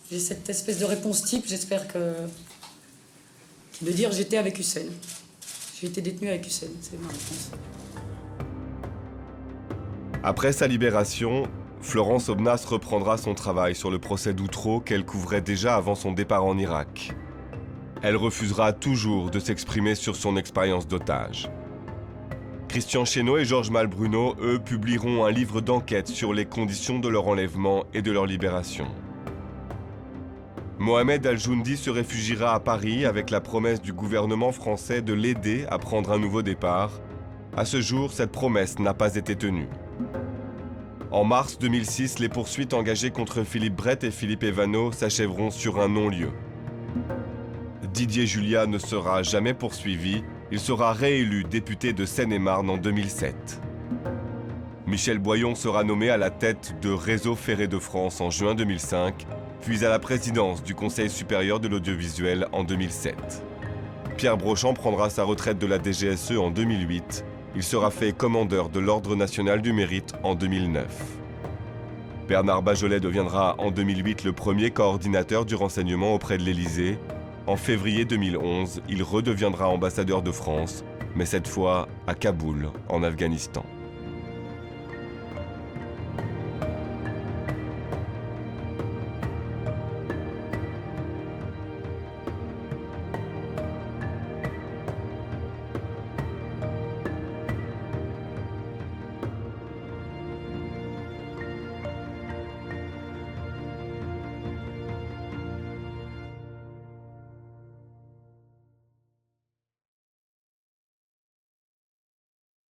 j'ai cette espèce de réponse type, j'espère de dire j'étais avec Hussein. J'ai été détenue avec Hussein, c'est ma réponse. Après sa libération, Florence Aubenas reprendra son travail sur le procès d'Outreau qu'elle couvrait déjà avant son départ en Irak. Elle refusera toujours de s'exprimer sur son expérience d'otage. Christian Chesneau et Georges Malbruno, eux, publieront un livre d'enquête sur les conditions de leur enlèvement et de leur libération. Mohamed Al-Joundi se réfugiera à Paris avec la promesse du gouvernement français de l'aider à prendre un nouveau départ. À ce jour, cette promesse n'a pas été tenue. En mars 2006, les poursuites engagées contre Philippe Brett et Philippe Evano s'achèveront sur un non-lieu. Didier Julia ne sera jamais poursuivi, il sera réélu député de Seine-et-Marne en 2007. Michel Boyon sera nommé à la tête de Réseau Ferré de France en juin 2005, puis à la présidence du Conseil supérieur de l'audiovisuel en 2007. Pierre Brochant prendra sa retraite de la DGSE en 2008. Il sera fait commandeur de l'Ordre national du mérite en 2009. Bernard Bajolet deviendra en 2008 le premier coordinateur du renseignement auprès de l'Élysée. En février 2011, il redeviendra ambassadeur de France, mais cette fois à Kaboul, en Afghanistan.